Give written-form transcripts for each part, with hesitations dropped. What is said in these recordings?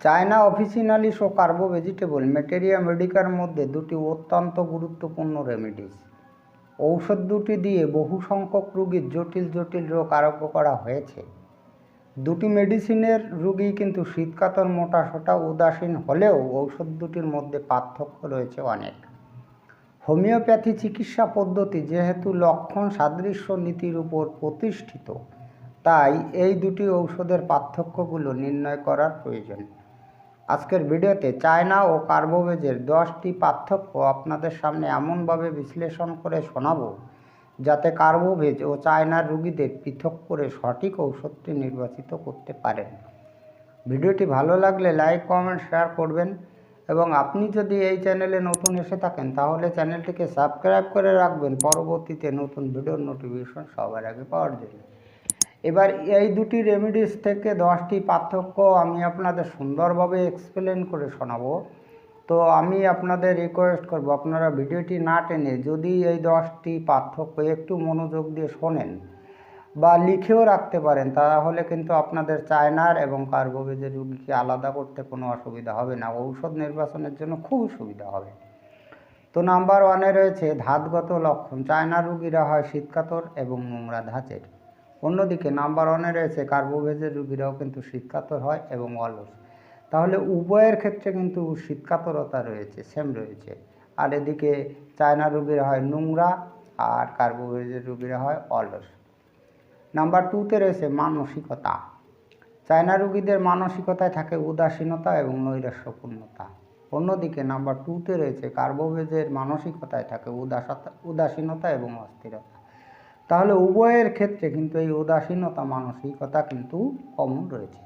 China officinalis ও কার্বো vegetable materia Medicare মধ্যে দুটি অত্যন্ত গুরুত্বপূর্ণ রেমেডিস। ঔষধ দুটি দিয়ে বহু সংখ্যক রোগীর জটিল জটিল রোগ আরোগ্য করা হয়েছে। দুটি মেডিসিনের রোগী কিন্তু শীতকাতর মোটাসোটা উদাসীন হলেও ঔষধ দুটির মধ্যে পার্থক্য রয়েছে অনেক। হোমিওপ্যাথি চিকিৎসা পদ্ধতি যেহেতু লক্ষণ সাদৃশ্য নীতির উপর প্রতিষ্ঠিত, তাই এই দুটি ঔষধের পার্থক্যগুলো নির্ণয় করার প্রয়োজন। আজকের ভিডিওতে চায়না ও কার্বোভেজের 10টি পার্থক্য আপনাদের সামনে এমনভাবে বিশ্লেষণ করে শোনাবো যাতে কার্বোভেজ ও চায়নার রোগীদের পৃথক করে সঠিক ঔষধটি নির্বাচিত করতে পারেন। ভিডিওটি ভালো লাগলে লাইক কমেন্ট শেয়ার করবেন এবং আপনি যদি এই চ্যানেলে নতুন এসে থাকেন তাহলে চ্যানেলটিকে সাবস্ক্রাইব করে রাখবেন পরবর্তীতে নতুন ভিডিওর নোটিফিকেশন সবার আগে পাওয়ার জন্য। এবার এই দুটি রেমেডিস থেকে 10টি পার্থক্য আমি আপনাদের সুন্দরভাবে এক্সপ্লেন করে শোনাবো। তো আমি আপনাদের রিকোয়েস্ট করব আপনারা ভিডিওটি না টেনে যদি এই 10টি পার্থক্য একটু মনোযোগ দিয়ে শোনেন বা লিখেও রাখতে পারেন, তাহলে কিন্তু আপনাদের চায়নার এবং কার্বোভেজের রোগীকে আলাদা করতে কোনো অসুবিধা হবে না, ঔষধ নির্বাচনের জন্য খুব সুবিধা হবে। তো নাম্বার 1-এ রয়েছে ধাতগত লক্ষণ। চায়নার রোগীরা হয় শীতকাতর এবং নোংরা ধাঁচের। অন্যদিকে নাম্বার 1-এ রয়েছে কার্বোভেজের রোগীরাও কিন্তু শীতকাতর হয় এবং অলস। তাহলে উভয়ের ক্ষেত্রে কিন্তু শীতকাতরতা রয়েছে, সেম রয়েছে। আর এদিকে চায়নার রোগীরা হয় নোংরা আর কার্বোভেজের রোগীরা হয় অলস। নাম্বার 2-তে রয়েছে মানসিকতা। চায়না রোগীদের মানসিকতায় থাকে উদাসীনতা এবং নৈরাশ্যপূর্ণতা। অন্যদিকে নাম্বার 2-তে রয়েছে কার্বোভেজের মানসিকতায় থাকে উদাসীনতা এবং অস্থিরতা। তাহলে উভয়ের ক্ষেত্রে কিন্তু এই উদাসীনতা মানসিকতা কিন্তু কমন রয়েছে।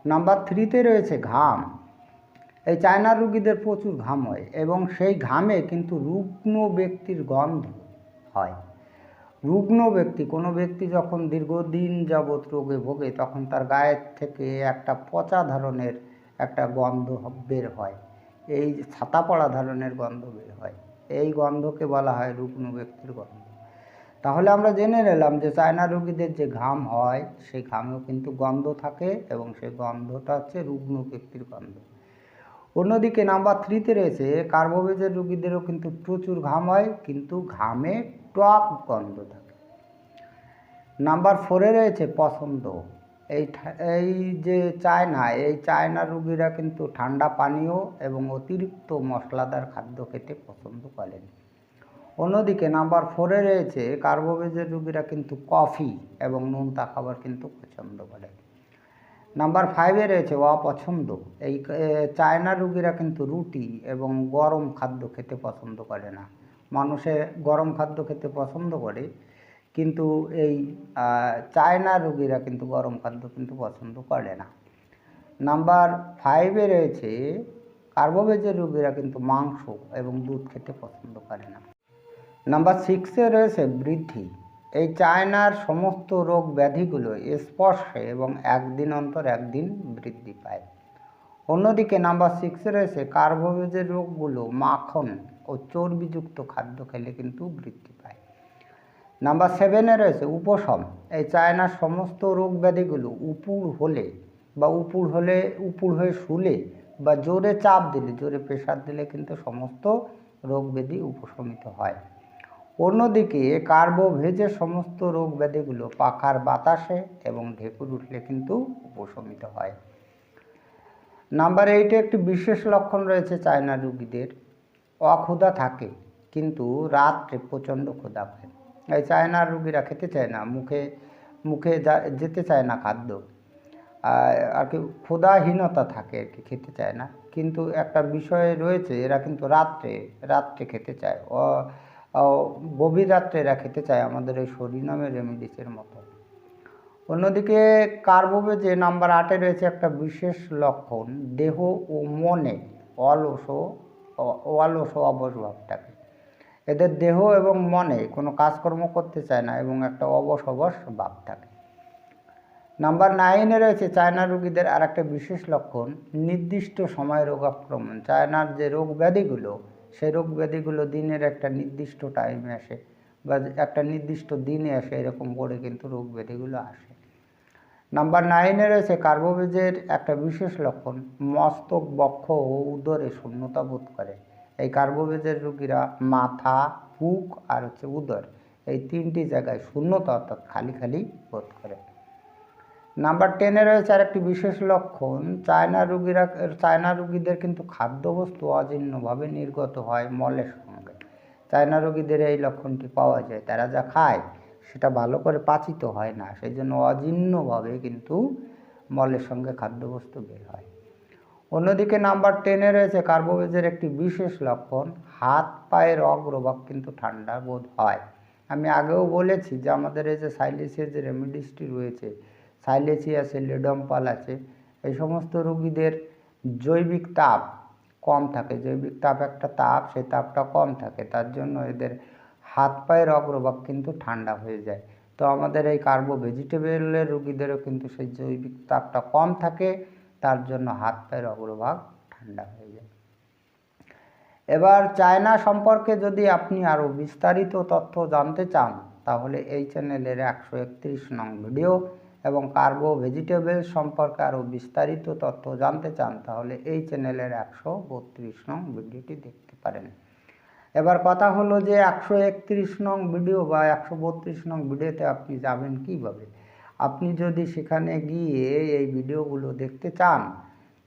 নাম্বার 3-তে রয়েছে ঘাম। এই চায়নার রোগীদের প্রচুর ঘাম হয় এবং সেই ঘামে কিন্তু রুগ্ন ব্যক্তির গন্ধ হয়। রুগ্ন ব্যক্তি, কোনো ব্যক্তি যখন দীর্ঘদিন যাবৎ রোগে ভোগে তখন তার গায়ের থেকে একটা পচা ধরনের একটা গন্ধ বের হয়, এই ছাতা পড়া ধরনের গন্ধ বের হয়, এই গন্ধকে বলা হয় রুগ্ন ব্যক্তির গন্ধ। তাহলে আমরা জেনে নিলাম যে চায়না রোগীদের যে ঘাম হয় সেই ঘামেও কিন্তু গন্ধ থাকে এবং সেই গন্ধটা হচ্ছে রুগ্ন ব্যক্তির গন্ধ। অন্যদিকে নাম্বার 3-তে রয়েছে কার্বোভেজের রোগীদেরও কিন্তু প্রচুর ঘাম হয় কিন্তু ঘামে টক গন্ধ থাকে। নাম্বার 4-এ রয়েছে পছন্দ। এই যে চায়না রোগীরা কিন্তু ঠান্ডা পানীয় এবং অতিরিক্ত মশলাদার খাদ্য খেতে পছন্দ করেন। অন্যদিকে নাম্বার 4-এ রয়েছে কার্বোভেজের রোগীরা কিন্তু কফি এবং নোনতা খাবার কিন্তু পছন্দ করে। নাম্বার 5-এ রয়েছে অপছন্দ। এই চায়না রোগীরা কিন্তু রুটি এবং গরম খাদ্য খেতে পছন্দ করে না। মানুষে গরম খাদ্য খেতে পছন্দ করে কিন্তু এই চায়না রোগীরা কিন্তু গরম খাদ্য কিন্তু পছন্দ করে না। নাম্বার 5-এ রয়েছে কার্বোভেজের রোগীরা কিন্তু মাংস এবং দুধ খেতে পছন্দ করে না। নাম্বার 6-এ রয়েছে বৃদ্ধি। এই চায়নার সমস্ত রোগ ব্যাধিগুলো স্পর্শে এবং একদিন অন্তর একদিন বৃদ্ধি পায়। অন্যদিকে নাম্বার 6-এ রয়েছে কার্বোভেজের রোগগুলো মাখন ও চর্বিযুক্ত খাদ্য খেলে কিন্তু বৃদ্ধি পায়। নাম্বার 7-এ রয়েছে উপশম। এই চায়নার সমস্ত রোগ ব্যাধিগুলো উপুড় হয়ে শুলে বা জোরে চাপ দিলে, জোরে প্রেসার দিলে কিন্তু সমস্ত রোগ ব্যাধি উপশমিত হয়। অন্যদিকে কার্বোভেজের সমস্ত রোগ ব্যাধিগুলো পাখার বাতাসে এবং ঢেকুর উঠলে কিন্তু উপশমিত হয়। নাম্বার 8-এ একটি বিশেষ লক্ষণ রয়েছে চায়না রোগীদের, অক্ষুধা থাকে কিন্তু রাত্রে প্রচণ্ড ক্ষুধা পায়। এই চায়নার রোগীরা খেতে চায় না, মুখে যেতে চায় না খাদ্য, আর কি ক্ষুধাহীনতা থাকে আর কি, খেতে চায় না। কিন্তু একটা বিষয় রয়েছে, এরা কিন্তু রাত্রে খেতে চায়, গভীর রাত্রে এরা খেতে চায়, আমাদের এই সরিনামের রেমেডিসের মতো। অন্যদিকে কার্বোভেজে নাম্বার 8-এ রয়েছে একটা বিশেষ লক্ষণ, দেহ ও মনে অলস ও অবশ ভাব থাকে। এদের দেহ এবং মনে কোনো কাজকর্ম করতে চায় না এবং একটা অবশ ভাব থাকে। নাম্বার 9-এ রয়েছে চায়না রোগীদের আর একটা বিশেষ লক্ষণ, নির্দিষ্ট সময় রোগ আক্রমণ। চায়নার যে রোগ ব্যাধিগুলো সেই রোগ ব্যাধিগুলো দিনের একটা নির্দিষ্ট টাইমে আসে বা একটা নির্দিষ্ট দিনে আসে, এরকম করে কিন্তু রোগ ব্যাধিগুলো আসে। নাম্বার 9-এ রয়েছে কার্বোভেজের একটা বিশেষ লক্ষণ, মস্তক, বক্ষ ও উদরে শূন্যতা বোধ করে। এই কার্বোভেজের রোগীরা মাথা, বুক আর উদর এই 3টি জায়গায় শূন্যতা অর্থাৎ খালি খালি বোধ করে। নাম্বার 10-এ রয়েছে আর একটি বিশেষ লক্ষণ, চায়না রোগীদের কিন্তু খাদ্যবস্তু অজীর্ণভাবে নির্গত হয় মলের সঙ্গে। চায়না রোগীদের এই লক্ষণটি পাওয়া যায়, তারা যা খায় সেটা ভালো করে পাচিত হয় না, সেই জন্য অজীর্ণভাবে কিন্তু মলের সঙ্গে খাদ্যবস্তু বের হয়। অন্যদিকে নাম্বার 10-এ রয়েছে কার্বোভেজের একটি বিশেষ লক্ষণ, হাত পায়ের অগ্রভাগ কিন্তু ঠান্ডা বোধ হয়। আমি আগেও বলেছি যে আমাদের এই যে সাইলেসিয়ার যে রেমিডিসটি রয়েছে, সাইলেসিয়া আছে, লেডম্পাল আছে, এই সমস্ত রোগীদের জৈবিক তাপ কম থাকে, জৈবিক তাপ একটা তাপ, সেই তাপটা কম থাকে, তার জন্য এদের হাত পায়ের অগ্রভাগ কিন্তু ঠান্ডা হয়ে যায়। তো আমাদের এই কার্বো ভেজিটেবলের রোগীদেরও কিন্তু সেই জৈবিক তাপটা কম থাকে, তার জন্য হাত পায়ের অগ্রভাগ ঠান্ডা হয়ে যায়। এবার চায়না সম্পর্কে যদি আপনি আরও বিস্তারিত তথ্য জানতে চান তাহলে এই চ্যানেলের 131 নং ভিডিও, এবং কার্বো ভেজিটেবল সম্পর্কে আরও বিস্তারিত তথ্য জানতে চান তাহলে এই চ্যানেলের 132 নং ভিডিওটি দেখতে পারেন। এবার কথা হলো যে 131 নং ভিডিও বা 132 নং ভিডিওতে আপনি যাবেন কিভাবে। আপনি যদি সেখানে গিয়ে এই ভিডিওগুলো দেখতে চান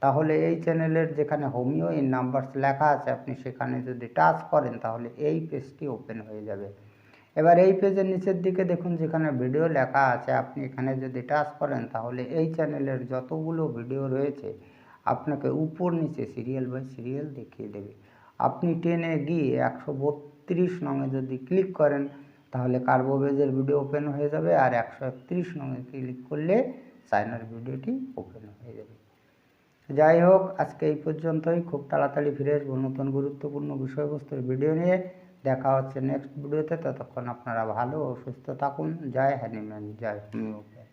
তাহলে এই চ্যানেলের যেখানে হোমিও ইন নাম্বারস লেখা আছে আপনি সেখানে যদি টাচ করেন তাহলে এই পেজটি ওপেন হয়ে যাবে। এবার এই পেজের নিচের দিকে দেখুন যেখানে ভিডিও লেখা আছে, আপনি এখানে যদি টাচ করেন তাহলে এই চ্যানেলের যতগুলো ভিডিও রয়েছে আপনাকে উপর নিচে সিরিয়াল বাই সিরিয়াল দেখিয়ে দেবে। আপনি টেনে গিয়ে 132 নংয়ে যদি ক্লিক করেন তাহলে কার্বোভেজের ভিডিও ওপেন হয়ে যাবে, আর 131 নংয়ে ক্লিক করলে চায়নার ভিডিওটি ওপেন হয়ে যাবে। যাই হোক, আজকে এই পর্যন্তই। খুব তাড়াতাড়ি ফিরে আসবো নতুন গুরুত্বপূর্ণ বিষয়বস্তুর ভিডিও নিয়ে। দেখা হচ্ছে নেক্সট ভিডিওতে। ততক্ষণ আপনারা ভালো ও সুস্থ থাকুন। জয় হ্যানিম্যান, জয় হোমিও।